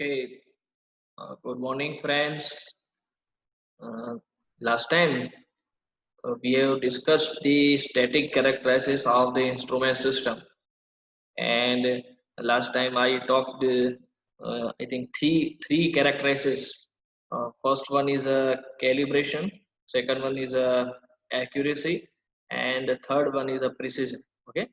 Okay, good morning, friends. Last time we have discussed the static characteristics of the instrument system, and last time I talked, I think three characteristics. First one is a calibration, second one is a accuracy, and the third one is a precision. Okay,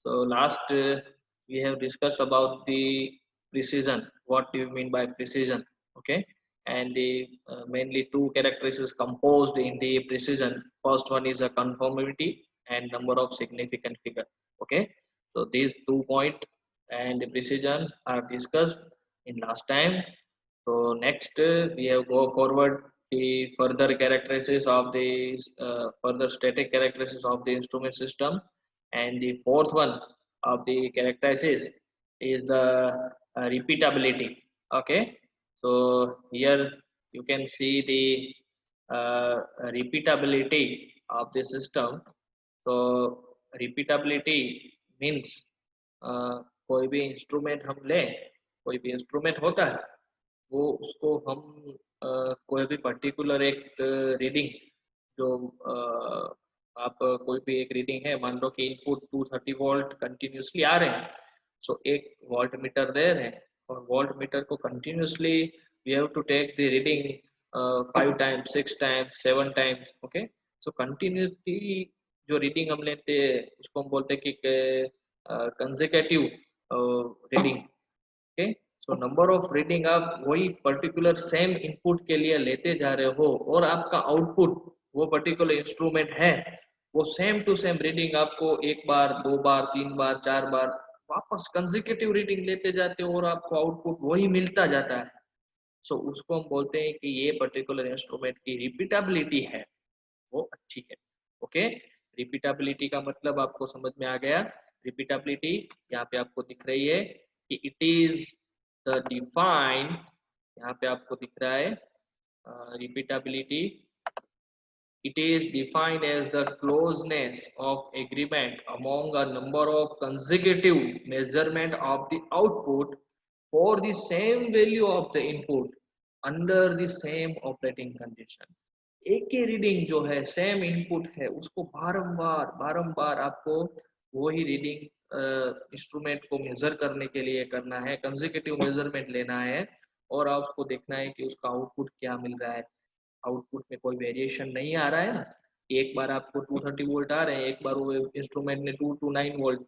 so last we have discussed about the precision. What do you mean by precision? Okay, and the mainly two characteristics composed in the precision. First one is a conformity and number of significant figure. Okay, so these 2 points and the precision are discussed in last time. So next we have go forward the further characteristics of the further static characteristics of the instrument system, and the fourth one of the characteristics is the repeatability. Okay, so here you can see the repeatability of the system. So repeatability means कोई भी instrument हम लें, कोई भी instrument होता है वो उसको हम कोई भी पर्टिकुलर एक रीडिंग जो आप कोई भी एक रीडिंग है, मान लो कि इनपुट 230 वोल्ट कंटिन्यूसली आ रहे हैं, सो एक वोल्ट मीटर दे रहे हैं और वोल्ट मीटर को continuously we have to take the reading 5 times 6 times 7 times. Okay, so continuously जो रीडिंग हम लेते हैं उसको हम बोलते हैं कि consecutive reading. Okay, so number of reading आप वही पर्टिकुलर सेम इनपुट के लिए लेते जा रहे हो और आपका आउटपुट वो पर्टिकुलर इंस्ट्रूमेंट है वो सेम टू सेम रीडिंग आपको एक बार, दो बार, तीन बार, चार बार वापस कंसेक्यूटिव रीडिंग लेते जाते हो और आपको आउटपुट वही मिलता जाता है. सो उसको हम बोलते हैं कि ये पर्टिकुलर इंस्ट्रूमेंट की रिपीटेबिलिटी है वो अच्छी है. ओके, रिपीटेबिलिटी का मतलब आपको समझ में आ गया. रिपीटेबिलिटी यहाँ पे आपको दिख रही है कि इट इज द डिफाइंड, यहाँ पे आपको दिख रहा है repeatability. It is defined as the closeness of agreement among a number of consecutive measurement of the output for the same value of the input under the same operating condition. एक ही reading जो है same input है उसको बारंबार बारंबार आपको वही reading instrument को मेजर करने के लिए करना है, कंसेक्यूटिव मेजरमेंट लेना है और आपको देखना है कि उसका आउटपुट क्या मिल रहा है. आउटपुट में कोई वेरिएशन नहीं आ रहा है ना. एक बार आपको 230 वोल्ट आ रहे हैं, एक बार वो इंस्ट्रूमेंट ने 229 वोल्ट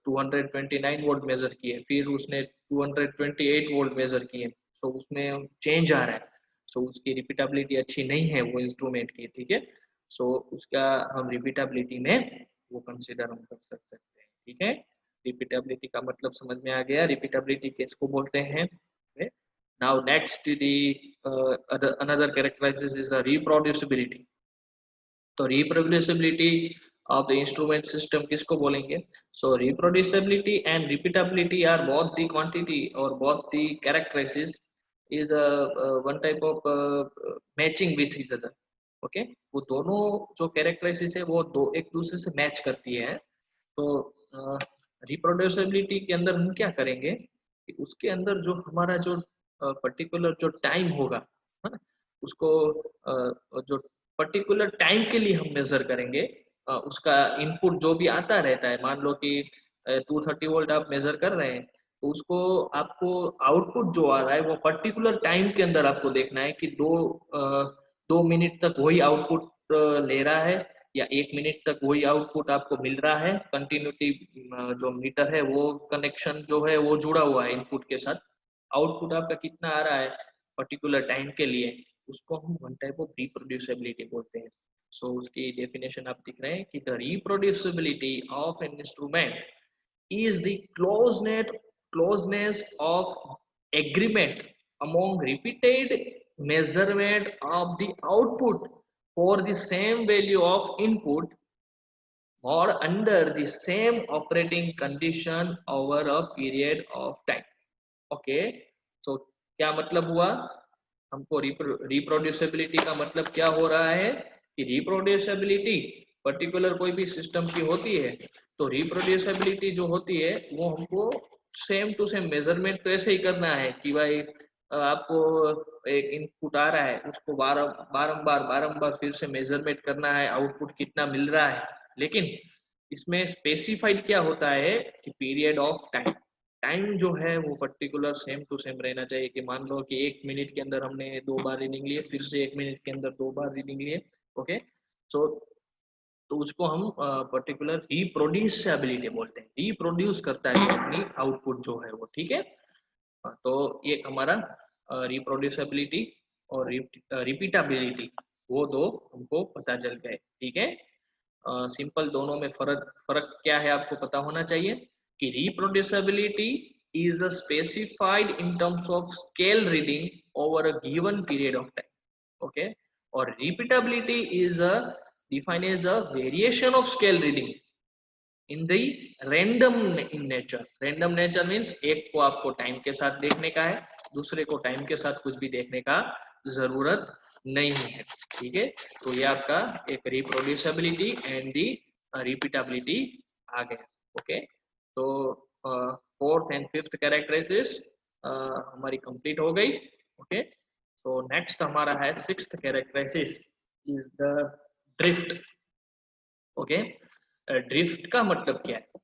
229 वोल्ट मेजर किए, फिर उसने 228 वोल्ट मेजर किए, तो उसमें चेंज आ रहा है. सो उसकी रिपीटेबिलिटी अच्छी नहीं है वो इंस्ट्रूमेंट की. ठीक है, सो उसका हम रिपीटेबिलिटी में वो कंसिडर हम कर सकते हैं. ठीक है, रिपीटेबिलिटी का मतलब समझ में आ गया. रिपीटेबिलिटी किसको बोलते हैं. Now next the another characteristic is the reproducibility. तो reproducibility of the instrument system किसको बोलेंगे. So reproducibility and repeatability are both the quantity or both the characteristics is one type of matching with each other. Okay, वो दोनों जो characteristics है वो दो एक दूसरे से मैच करती है. तो reproducibility के अंदर हम क्या करेंगे कि उसके अंदर जो हमारा जो पर्टिकुलर जो टाइम होगा है ना, उसको जो पर्टिकुलर टाइम के लिए हम मेजर करेंगे. उसका इनपुट जो भी आता रहता है, मान लो कि 230 वोल्ट आप मेजर कर रहे हैं, तो उसको आपको आउटपुट जो आ रहा है वो पर्टिकुलर टाइम के अंदर आपको देखना है कि 2 मिनट तक वही आउटपुट ले रहा है या 1 मिनट तक वही आउटपुट आपको मिल रहा है. कंटिन्यूटी जो मीटर है वो कनेक्शन जो है वो जुड़ा हुआ है इनपुट के साथ. आउटपुट आपका कितना आ रहा है पर्टिकुलर टाइम के लिए, उसको हम वन टाइप ऑफ रिप्रोड्यूसिबिलिटी बोलते हैं. सो उसकी डेफिनेशन आप दिख रहे हैं कि the reproducibility of an instrument is the closeness of agreement among repeated measurement of the output for the same value of input or under the same operating condition over a period of time. Okay, so क्या मतलब हुआ हमको reproducibility का मतलब क्या हो रहा है कि रिप्रोड्यूसिबिलिटी पर्टिकुलर कोई भी सिस्टम की होती है, तो रिप्रोड्यूसिबिलिटी जो होती है वो हमको सेम टू सेम मेजरमेंट तो ऐसे ही करना है कि भाई आपको एक इनपुट आ रहा है, उसको बारंबार बारंबार फिर से मेजरमेंट करना है, आउटपुट कितना मिल रहा है। लेकिन इसमें स्पेसिफाइड क्या होता है कि पीरियड ऑफ टाइम, टाइम जो है वो पर्टिकुलर सेम टू सेम रहना चाहिए। कि मान लो कि 1 मिनट के अंदर हमने 2 बार रीडिंग लिए, फिर से 1 मिनट के अंदर 2 बार रीडिंग लिए। ओके, सो तो उसको हम पर्टिकुलर रिप्रोड्यूसिबिलिटी बोलते हैं, रिप्रोड्यूस करता है वो अपनी आउटपुट जो है वो। ठीक है, तो ये हमारा रिप्रोड्यूसिबिलिटी और रिपीटाबिलिटी, वो दो हमको पता चल गए। ठीक है, सिंपल दोनों में फर्क फर्क क्या है आपको पता होना चाहिए कि reproducibility is a specified in terms of scale reading over a given period of time. Okay, और repeatability is a defined as a variation of scale reading in the random in nature. Random nature means एक को आपको time के साथ देखने का है, दूसरे को टाइम के साथ कुछ भी देखने का जरूरत नहीं है। ठीक है, तो ये आपका एक रिप्रोड्यूसिबिलिटी एंड दी रिपीटेबिलिटी आ गया। ओके, तो फोर्थ एंड फिफ्थ कैरेक्टरिस्टिक्स हमारी कंप्लीट हो गई। ओके, तो नेक्स्ट हमारा है sixth characteristics is the drift. Okay, drift का मतलब क्या है,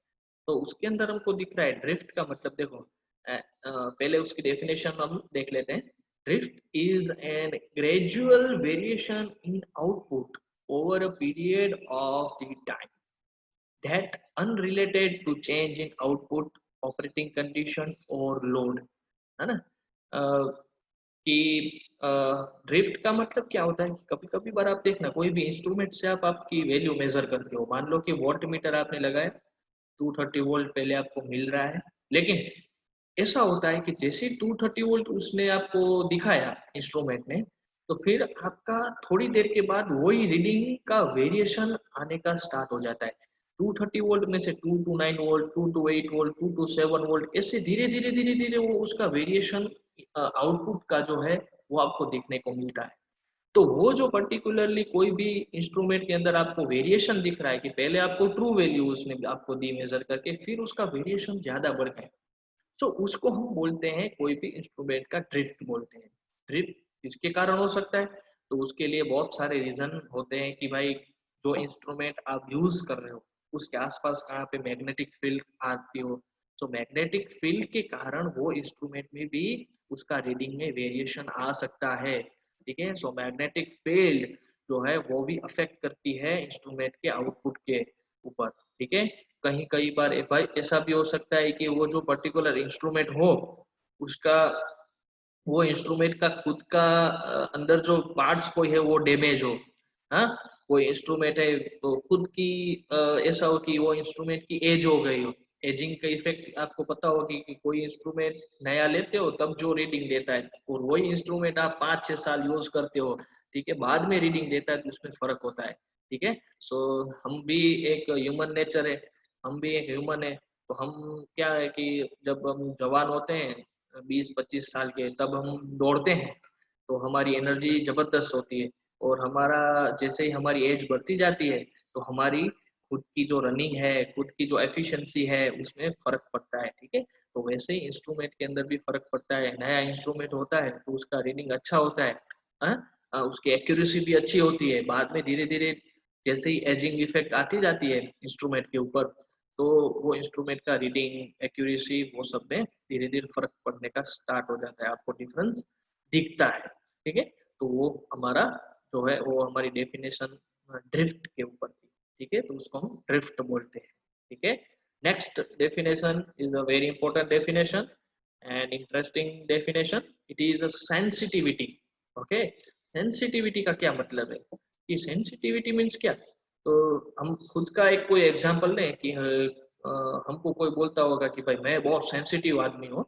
तो उसके अंदर हमको दिख रहा है ड्रिफ्ट का मतलब देखो, पहले उसकी डेफिनेशन हम देख लेते हैं। Drift is an gradual variation in output over a period of the time that unrelated to change in output, operating condition और लोड, है ना। कि ड्रिफ्ट का मतलब क्या होता है, कभी कभी बार आप देखना कोई भी इंस्ट्रूमेंट से आप आपकी वैल्यू मेजर करते हो। मान लो कि वोल्ट मीटर आपने लगाया, 230 वोल्ट पहले आपको मिल रहा है, लेकिन ऐसा होता है कि जैसे ही 230 वोल्ट उसने आपको दिखाया इंस्ट्रूमेंट ने, तो फिर आपका थोड़ी देर के बाद वही रीडिंग का वेरिएशन आने का स्टार्ट हो जाता है। 230 वोल्ट में से 229 वोल्ट, 228 वोल्ट, 227 वोल्ट, ऐसे धीरे धीरे धीरे धीरे वो उसका वेरिएशन आउटपुट का जो है वो आपको देखने को मिलता है। तो वो जो पर्टिकुलरली कोई भी इंस्ट्रूमेंट के अंदर आपको वेरिएशन दिख रहा है कि पहले आपको ट्रू वैल्यू उसने आपको दी मेजर करके, फिर उसका वेरिएशन ज्यादा बढ़ गया, तो उसको हम बोलते हैं, कोई भी इंस्ट्रूमेंट का ड्रिफ्ट बोलते हैं। ड्रिफ्ट किसके कारण हो सकता है, तो उसके लिए बहुत सारे रीजन होते हैं कि भाई जो इंस्ट्रूमेंट आप यूज कर रहे हो उसके आसपास कहाँ पे मैग्नेटिक फील्ड आती हो, तो मैग्नेटिक फील्ड के कारण वो इंस्ट्रूमेंट में भी उसका रीडिंग में वेरिएशन आ सकता है। ठीक है, सो मैग्नेटिक फील्ड जो है वो भी अफेक्ट करती है इंस्ट्रूमेंट के आउटपुट के ऊपर। ठीक है, कहीं कई बार भाई ऐसा भी हो सकता है कि वो जो पर्टिकुलर इंस्ट्रूमेंट हो उसका, वो इंस्ट्रूमेंट का खुद का अंदर जो पार्ट्स कोई है वो डैमेज हो। हाँ, कोई इंस्ट्रूमेंट है तो खुद की ऐसा हो कि वो इंस्ट्रूमेंट की एज हो गई हो। एजिंग का इफेक्ट आपको पता होगा कि कोई इंस्ट्रूमेंट नया लेते हो तब जो रीडिंग देता है, और वही इंस्ट्रूमेंट आप 5-6 साल यूज करते हो, ठीक है, बाद में रीडिंग देता है, तो उसमें फर्क होता है। ठीक है, सो हम भी एक ह्यूमन नेचर है, हम भी एक ह्यूमन है। तो हम क्या है कि जब हम जवान होते हैं 20-25 साल के, तब हम दौड़ते हैं तो हमारी एनर्जी जबरदस्त होती है, और हमारा जैसे ही हमारी एज बढ़ती जाती है तो हमारी खुद की जो रनिंग है, खुद की जो एफिशिएंसी है उसमें फर्क पड़ता है। ठीक है, तो वैसे ही इंस्ट्रूमेंट के अंदर भी फर्क पड़ता है। नया इंस्ट्रूमेंट होता है तो उसका रीडिंग अच्छा होता है, हाँ? उसकी एक्यूरेसी भी अच्छी होती है। बाद में धीरे धीरे जैसे ही एजिंग इफेक्ट आती जाती है इंस्ट्रूमेंट के ऊपर, तो वो इंस्ट्रूमेंट का रीडिंग एक्यूरेसी वो सब में धीरे धीरे फर्क पड़ने का स्टार्ट हो जाता है, आपको डिफरेंस दिखता है। ठीक है, तो वो हमारा जो है वो हमारी डेफिनेशन ड्रिफ्ट के ऊपर थी। ठीक है, तो उसको हम ड्रिफ्ट बोलते हैं। ठीक है, next definition is a very important definition and interesting definition, it is a sensitivity. Okay, sensitivity का क्या मतलब है, कि सेंसिटिविटी मीन्स क्या, तो हम खुद का एक कोई एग्जांपल लें कि हमको कोई बोलता होगा कि भाई मैं बहुत सेंसिटिव आदमी हूँ।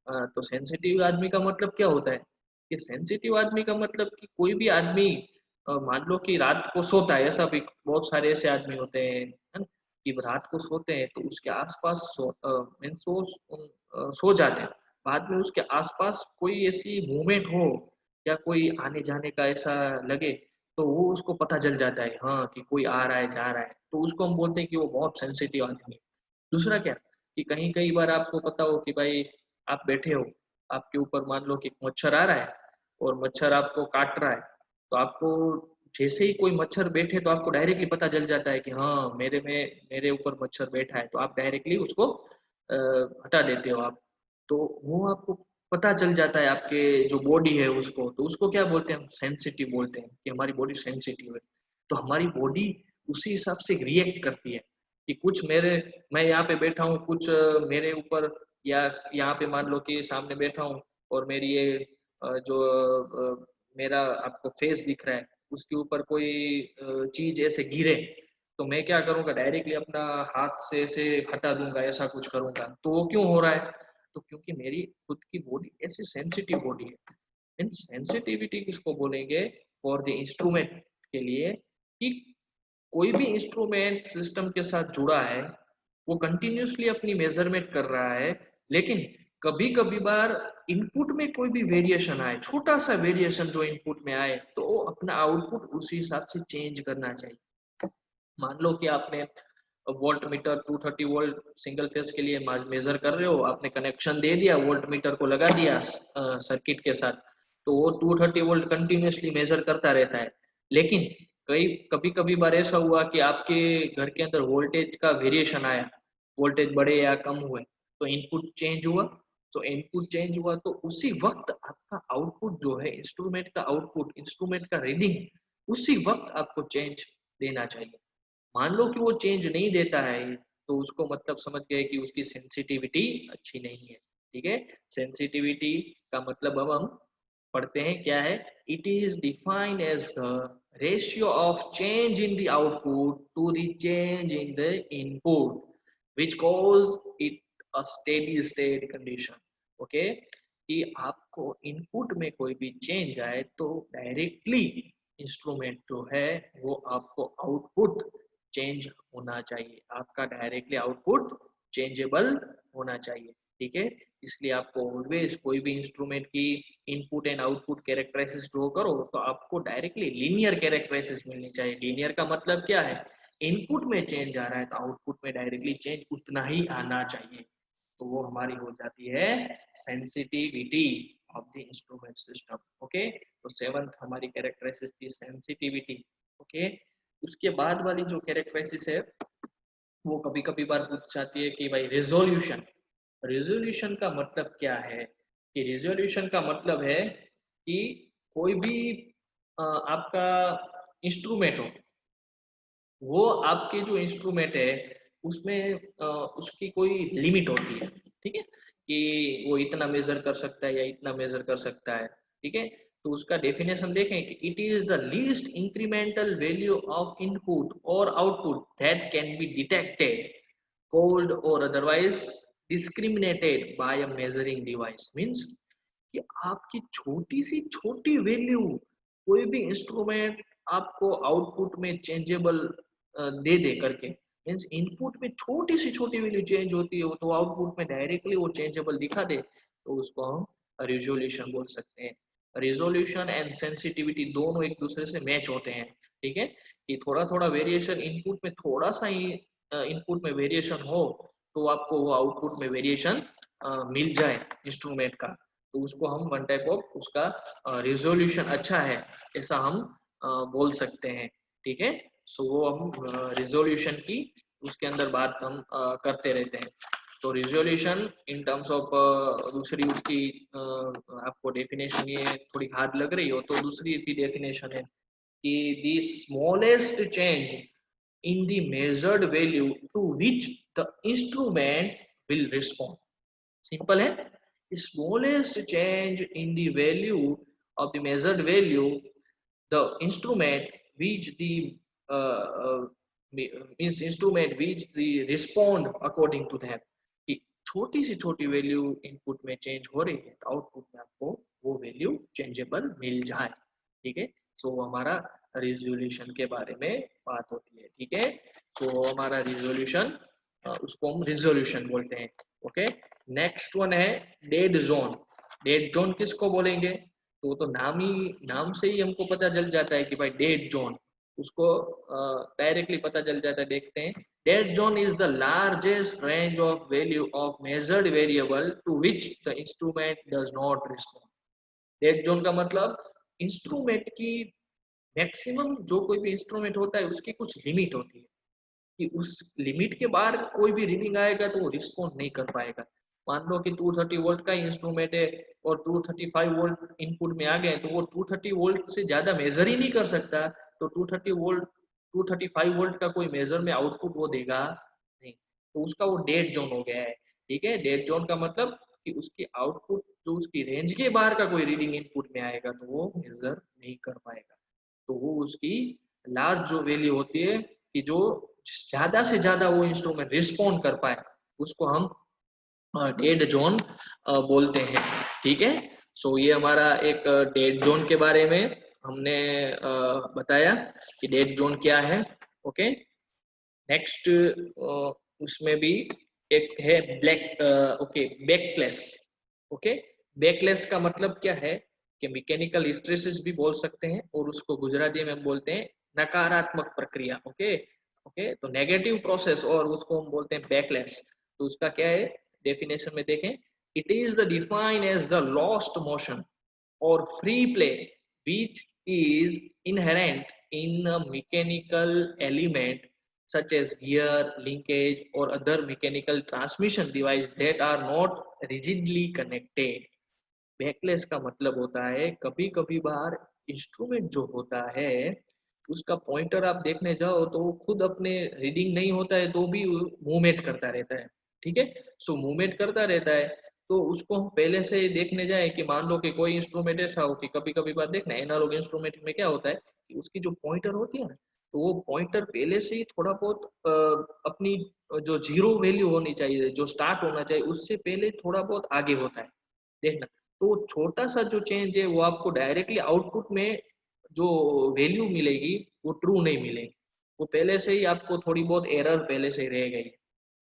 तो सेंसिटिव आदमी का मतलब क्या होता है, कि सेंसिटिव आदमी का मतलब कि कोई भी आदमी मान लो कि रात को सोता है, ऐसा भी बहुत सारे ऐसे आदमी होते हैं, है ना, कि रात को सोते हैं तो उसके आसपास मीन्स वो सो जाते हैं, बाद में उसके आसपास कोई ऐसी मूवमेंट हो या कोई आने जाने का ऐसा लगे, तो वो उसको पता चल जाता है हाँ कि कोई आ रहा है जा रहा है, तो उसको हम बोलते हैं कि वो बहुत सेंसिटिव आदमी है। दूसरा क्या, कि कहीं कई बार आपको पता हो कि भाई आप बैठे हो, आपके ऊपर मान लो कि मच्छर आ रहा है और मच्छर आपको काट रहा है, तो आपको जैसे ही कोई मच्छर बैठे तो आपको डायरेक्टली पता चल जाता है कि हाँ मेरे ऊपर मच्छर बैठा है, तो आप डायरेक्टली उसको हटा देते हो आप। तो वो आपको पता चल जाता है आपके जो बॉडी है उसको, तो उसको क्या बोलते हैं हम, सेंसिटिव बोलते हैं कि हमारी बॉडी सेंसिटिव है। तो हमारी बॉडी उसी हिसाब से रिएक्ट करती है कि कुछ मेरे, मैं यहाँ पे बैठा हूँ, कुछ मेरे ऊपर, या यहाँ पे मान लो कि सामने बैठा हूँ और मेरी ये जो मेरा आपको फेस दिख रहा है उसके ऊपर कोई चीज ऐसे गिरे, तो मैं क्या करूंगा, डायरेक्टली अपना हाथ से ऐसे हटा दूंगा, ऐसा कुछ करूंगा। तो वो क्यों हो रहा है, तो क्योंकि मेरी खुद की बॉडी ऐसी सेंसिटिव बॉडी है। इन सेंसिटिविटी किसको बोलेंगे, फॉर द इंस्ट्रूमेंट के लिए, कि कोई भी इंस्ट्रूमेंट सिस्टम के साथ जुड़ा है, वो कंटिन्यूसली अपनी मेजरमेंट कर रहा है, लेकिन कभी कभी बार इनपुट में कोई भी वेरिएशन आए, छोटा सा वेरिएशन जो इनपुट में आए, तो वो अपना आउटपुट उसी हिसाब से चेंज करना चाहिए। मान लो कि आपने volt meter 230 volt single phase के लिए मेजर कर रहे हो, आपने कनेक्शन दे दिया, वोल्ट मीटर को लगा दिया सर्किट के साथ, तो वो 230 वोल्ट कंटिन्यूसली मेजर करता रहता है। लेकिन कभी कभी बार ऐसा हुआ कि आपके घर के अंदर वोल्टेज का वेरिएशन आया, वोल्टेज बढ़े या कम हुए, तो इनपुट चेंज हुआ। तो इनपुट चेंज हुआ तो उसी वक्त आपका आउटपुट जो है, इंस्ट्रूमेंट का आउटपुट, इंस्ट्रूमेंट का रीडिंग, उसी वक्त आपको चेंज देना चाहिए। मान लो कि वो चेंज नहीं देता है, तो उसको मतलब समझ गए कि उसकी सेंसिटिविटी अच्छी नहीं है। ठीक है, सेंसिटिविटी का मतलब अब हम पढ़ते हैं क्या है। It is defined as the ratio of change in the output to the change in the input which cause it a steady state condition. Okay, कि आपको इनपुट में कोई भी चेंज आए तो डायरेक्टली इंस्ट्रूमेंट जो है वो आपको आउटपुट चेंज होना चाहिए, आपका डायरेक्टली आउटपुट चेंजेबल होना चाहिए। ठीक है, इसलिए आपको ऑलवेज कोई भी इंस्ट्रूमेंट की इनपुट एंड आउटपुट कैरेक्टराइसिस ड्रॉ करो तो आपको डायरेक्टली लीनियर कैरेक्टराइसिस मिलनी चाहिए। लीनियर का मतलब क्या है, इनपुट में चेंज आ रहा है तो आउटपुट में डायरेक्टली चेंज उतना ही आना चाहिए, तो वो हमारी हो जाती है sensitivity of the instrument system. Okay, तो सेवंथ हमारी कैरेक्टराइसिस थी सेंसिटिविटी। ओके, उसके बाद वाली जो कैरेक्टराइसिस है वो कभी कभी बार पूछ जाती है कि भाई रेजोल्यूशन। रेजोल्यूशन का मतलब क्या है, कि रेजोल्यूशन का मतलब है कि कोई भी आपका इंस्ट्रूमेंट हो, वो आपके जो इंस्ट्रूमेंट है उसमें उसकी कोई लिमिट होती है। ठीक है, कि वो इतना मेजर कर सकता है या इतना मेजर कर सकता है। ठीक है, तो उसका डेफिनेशन देखें कि it is the least incremental value of input और output that can be detected, caused or otherwise discriminated by a measuring device। Means कि आपकी छोटी सी छोटी वैल्यू कोई भी इंस्ट्रूमेंट आपको आउटपुट में चेंजेबल दे दे करके, मीन्स इनपुट में छोटी सी छोटी वैल्यू चेंज होती है तो आउटपुट में डायरेक्टली वो चेंजेबल दिखा दे, तो उसको हम रिजोल्यूशन बोल सकते हैं। रिजोल्यूशन एंड सेंसिटिविटी दोनों एक दूसरे से मैच होते हैं। ठीक है, कि थोड़ा थोड़ा वेरिएशन इनपुट में, थोड़ा सा ही इनपुट में वेरिएशन हो तो आपको वो आउटपुट में वेरिएशन मिल जाए इंस्ट्रूमेंट का, तो उसको हम वन टाइप ऑफ उसका रिजोल्यूशन अच्छा है ऐसा हम बोल सकते हैं। ठीक है, सो वो हम रिजोल्यूशन की उसके अंदर बात हम करते रहते हैं। तो रिजोल्यूशन इन टर्म्स ऑफ दूसरी उसकी आपको डेफिनेशन ये थोड़ी हार्ड लग रही हो तो दूसरी की डेफिनेशन है कि the smallest change in the measured value to which the instrument will respond। Simple है, smallest change in the value of the measured value, the instrument which the uh, uh, means instrument which the respond according to that, कि छोटी सी छोटी value input में change हो रही है तो output में आपको वो वैल्यू चेंजेबल मिल जाए। ठीक है, सो हमारा रिजोल्यूशन के बारे में बात होती है। ठीक है, सो हमारा रिजोल्यूशन उसको हम रिजोल्यूशन बोलते हैं। ओके, नेक्स्ट वन है डेड जोन। डेड जोन किसको बोलेंगे, तो नाम से ही हमको पता चल जाता है कि भाई डेड जोन, उसको डायरेक्टली पता चल जाता है। देखते हैं Dead zone is the largest range of value of measured variable to which the instrument does not respond. Dead zone का मतलब इंस्ट्रूमेंट की मैक्सिमम, जो कोई भी इंस्ट्रूमेंट होता है उसकी कुछ लिमिट होती है कि उस लिमिट के बाहर कोई भी रीडिंग आएगा तो वो रिस्पॉन्ड नहीं कर पाएगा। मान लो कि 230 वोल्ट का इंस्ट्रूमेंट है और 235 वोल्ट इनपुट में आ गए तो वो 230 वोल्ट से ज्यादा मेजर ही नहीं कर सकता, तो 230 वोल्ट 235 वोल्ट का कोई मेजर में आउटपुट वो देगा नहीं, तो उसका वो डेड जोन हो गया है। ठीक है, डेड जोन का मतलब कि उसकी आउटपुट जो उसकी रेंज के बाहर का कोई रीडिंग इनपुट में आएगा तो वो मेजर नहीं कर पाएगा, तो वो उसकी लार्ज जो वैल्यू होती है कि जो ज्यादा से ज्यादा वो इंस्ट्रूमेंट रिस्पॉन्ड कर पाए उसको हम डेड जोन बोलते हैं। ठीक है, सो ये हमारा एक डेड जोन के बारे में हमने बताया कि डेड जोन क्या है। ओके, नेक्स्ट उसमें भी एक है ओके बैकलेस। ओके, बैकलेस का मतलब क्या है कि मैकेनिकल हिस्ट्रेसिस भी बोल सकते हैं और उसको गुजराती में हम बोलते हैं नकारात्मक प्रक्रिया। ओके ओके, तो नेगेटिव प्रोसेस और उसको हम बोलते हैं बैकलेस। तो उसका क्या है, डेफिनेशन में देखें, it is the define as the lost motion or free play which is inherent in a mechanical element such as gear, linkage or other mechanical transmission device that are not rigidly connected। Backless का मतलब होता है कभी कभी बार instrument जो होता है उसका पॉइंटर आप देखने जाओ तो वो खुद अपने रीडिंग नहीं होता है तो भी मूवमेंट करता रहता है। ठीक है, सो मूवमेंट करता रहता है तो उसको हम पहले से ही देखने जाए कि मान लो कि कोई इंस्ट्रूमेंट ऐसा हो कि कभी कभी बात देखना एनालॉग इंस्ट्रूमेंट में क्या होता है कि उसकी जो पॉइंटर होती है ना तो वो पॉइंटर पहले से ही थोड़ा बहुत अपनी जो जीरो वैल्यू होनी चाहिए, जो स्टार्ट होना चाहिए उससे पहले थोड़ा बहुत आगे होता है। देखना, तो छोटा सा जो चेंज है वो आपको डायरेक्टली आउटपुट में जो वैल्यू मिलेगी वो ट्रू नहीं मिलेगी, वो पहले से ही आपको थोड़ी बहुत एरर पहले से ही रह गई।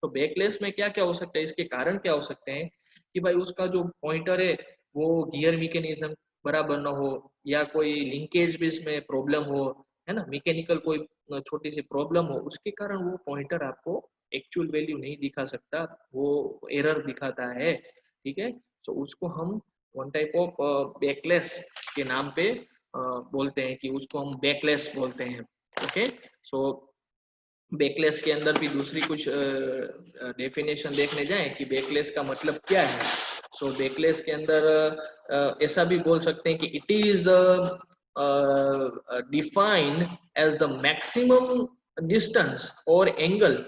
तो बैकलेस में क्या क्या हो सकता है, इसके कारण क्या हो सकते हैं कि भाई उसका जो पॉइंटर है वो गियर मैकेनिज्म बराबर ना हो या कोई लिंकेज भी इसमें प्रॉब्लम हो, है ना, मैकेनिकल कोई छोटी सी प्रॉब्लम हो उसके कारण वो पॉइंटर आपको एक्चुअल वैल्यू नहीं दिखा सकता, वो एरर दिखाता है। ठीक है, तो उसको हम वन टाइप ऑफ बैकलेस के नाम पे बोलते हैं कि उसको हम बैकलेस बोलते हैं। ओके, सो बैकलेस के अंदर भी दूसरी कुछ डेफिनेशन देखने जाएं कि बैकलेस का मतलब क्या है। सो बैकलेस के अंदर ऐसा भी बोल सकते हैं कि it is defined as the maximum distance और angle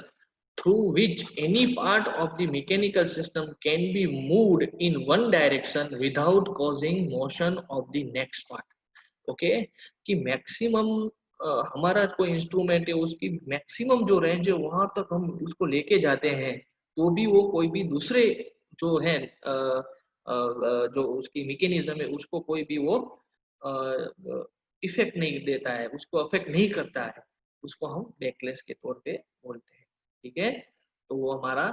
through which any part of the mechanical system can be moved in one direction without causing motion of the next part। Okay, कि मैक्सिमम हमारा कोई instrument है उसकी maximum जो range है वहां तक हम उसको लेके जाते हैं तो भी वो कोई भी दूसरे जो है जो उसकी मैकेनिज्म है उसको कोई भी वो इफेक्ट नहीं देता है, उसको अफेक्ट नहीं करता है, उसको हम बैकलेस के तौर पे बोलते हैं। ठीक है, तो वो हमारा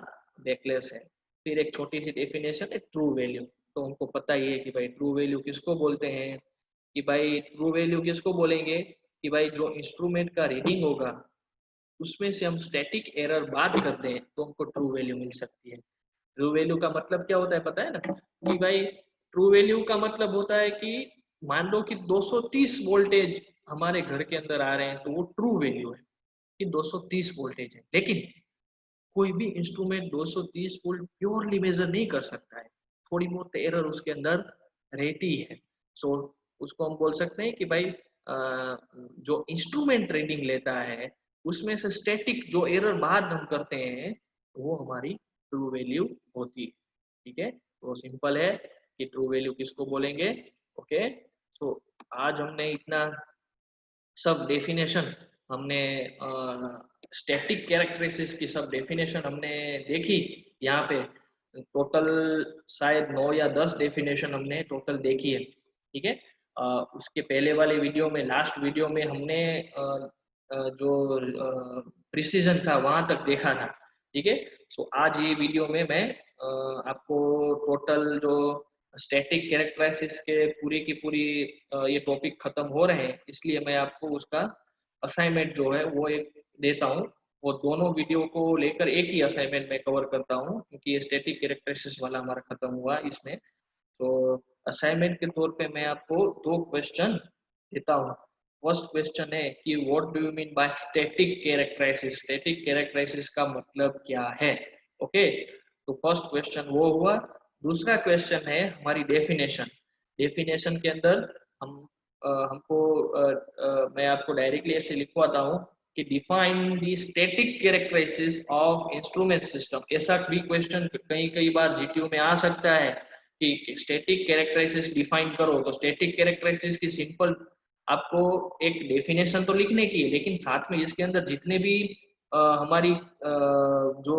बैकलेस है। फिर एक छोटी सी डेफिनेशन है ट्रू वैल्यू। तो हमको पता ही है कि भाई ट्रू वैल्यू किसको बोलते हैं, कि भाई ट्रू वैल्यू किसको बोलेंगे कि भाई जो इंस्ट्रूमेंट का रीडिंग होगा उसमें से हम स्टैटिक एरर बात करते हैं तो हमको ट्रू वैल्यू मिल सकती है। ट्रू वैल्यू का मतलब क्या होता है पता है ना, कि भाई ट्रू वैल्यू का मतलब होता है कि मान लो कि 230 वोल्टेज हमारे घर के अंदर आ रहे हैं तो वो ट्रू वैल्यू है कि 230 वोल्टेज है, लेकिन कोई भी इंस्ट्रूमेंट 230 वोल्ट प्योरली मेजर नहीं कर सकता है, थोड़ी बहुत एरर उसके अंदर रहती है। सो उसको हम बोल सकते हैं कि भाई जो इंस्ट्रूमेंट रीडिंग लेता है उसमें से स्टैटिक जो एरर बाद हम करते हैं वो हमारी ट्रू वैल्यू होती है। ठीक है, तो सिंपल है कि ट्रू वैल्यू किसको बोलेंगे। ओके, तो आज हमने इतना सब डेफिनेशन हमने स्टैटिक कैरेक्टरिस्टिक्स की सब डेफिनेशन हमने देखी यहाँ पे, टोटल शायद 9 या 10 डेफिनेशन हमने टोटल देखी है। ठीक है, उसके पहले वाले वीडियो में, लास्ट वीडियो में हमने जो प्रिसीजन था वहां तक देखा था। ठीक है, सो आज ये वीडियो में मैं आपको टोटल जो स्टैटिक कैरेक्टरिस्टिक्स के पूरी की पूरी ये टॉपिक खत्म हो रहे हैं इसलिए मैं आपको उसका असाइनमेंट जो है वो एक देता हूँ वो दोनों वीडियो को लेकर एक ही असाइनमेंट में कवर करता हूँ, क्योंकि ये स्टैटिक कैरेक्टरिस्टिक्स वाला हमारा खत्म हुआ इसमें। तो असाइनमेंट के तौर पे मैं आपको 2 क्वेश्चन देता हूँ। फर्स्ट क्वेश्चन है कि what do you mean by static characteristics, static characteristics का मतलब क्या है। ओके, तो फर्स्ट क्वेश्चन वो हुआ। दूसरा क्वेश्चन है हमारी डेफिनेशन। डेफिनेशन के अंदर हम हमको मैं आपको डायरेक्टली ऐसे लिखवाता हूँ कि define the static characteristics of instrument system. ऐसा भी क्वेश्चन कई बार जीटीयू में आ सकता है कि स्टैटिक कैरेक्टराइसिस डिफाइन करो। तो स्टैटिक कैरेक्टराइसिस की सिंपल आपको एक डेफिनेशन तो लिखने की है, लेकिन साथ में इसके अंदर जितने भी हमारी जो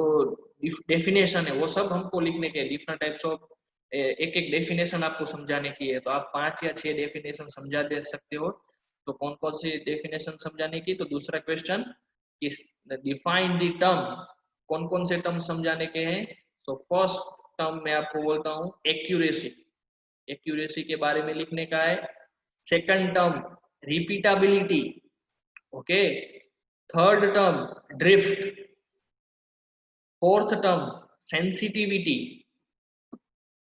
डेफिनेशन है वो सब हमको लिखने के। डिफरेंट टाइप्स ऑफ एक एक डेफिनेशन आपको समझाने की है, तो आप 5 या 6 डेफिनेशन समझा दे सकते हो। तो कौन कौन सी डेफिनेशन समझाने की। तो दूसरा क्वेश्चन डिफाइन द टर्म, कौन कौन से टर्म समझाने के हैं। तो फर्स्ट टर्म मैं आपको बोलता हूँ एक्यूरेसी, एक्यूरेसी के बारे में लिखने का है। Second term repeatability, okay. Third term drift. Fourth term sensitivity,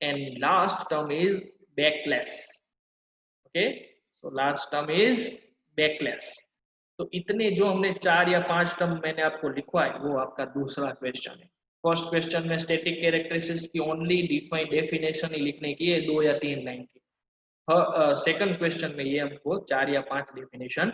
and last term is backless. Okay, so last term is backless. तो इतने जो हमने 4 या 5 टर्म मैंने आपको लिखवाए वो आपका दूसरा क्वेश्चन है। फर्स्ट क्वेश्चन में स्टैटिक कैरेक्टरिस्टिक्स की ओनली डिफाइन डेफिनेशन ही लिखने की है, 2 या 3 लाइन की। सेकंड क्वेश्चन में ये हमको 4 या 5 डेफिनेशन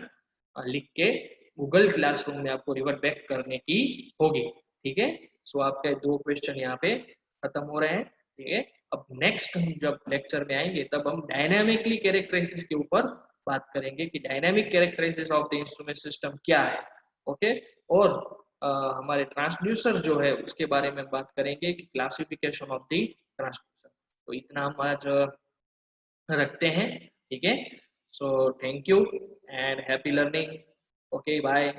लिख के गूगल क्लासरूम में आपको रिवर्ट बैक करने की होगी। ठीक है, सो आपके 2 क्वेश्चन यहाँ पे खत्म हो रहे हैं। ठीक है, अब नेक्स्ट हम जब लेक्चर में आएंगे तब हम डायनामिकली कैरेक्टराइसिस के ऊपर बात करेंगे कि dynamic characteristics of the instrument system क्या है। ओके, और हमारे ट्रांसड्यूसर जो है उसके बारे में बात करेंगे कि क्लासिफिकेशन ऑफ द ट्रांसड्यूसर। तो इतना हम आज रखते हैं। ठीक है, so thank you and happy learning. Okay, bye.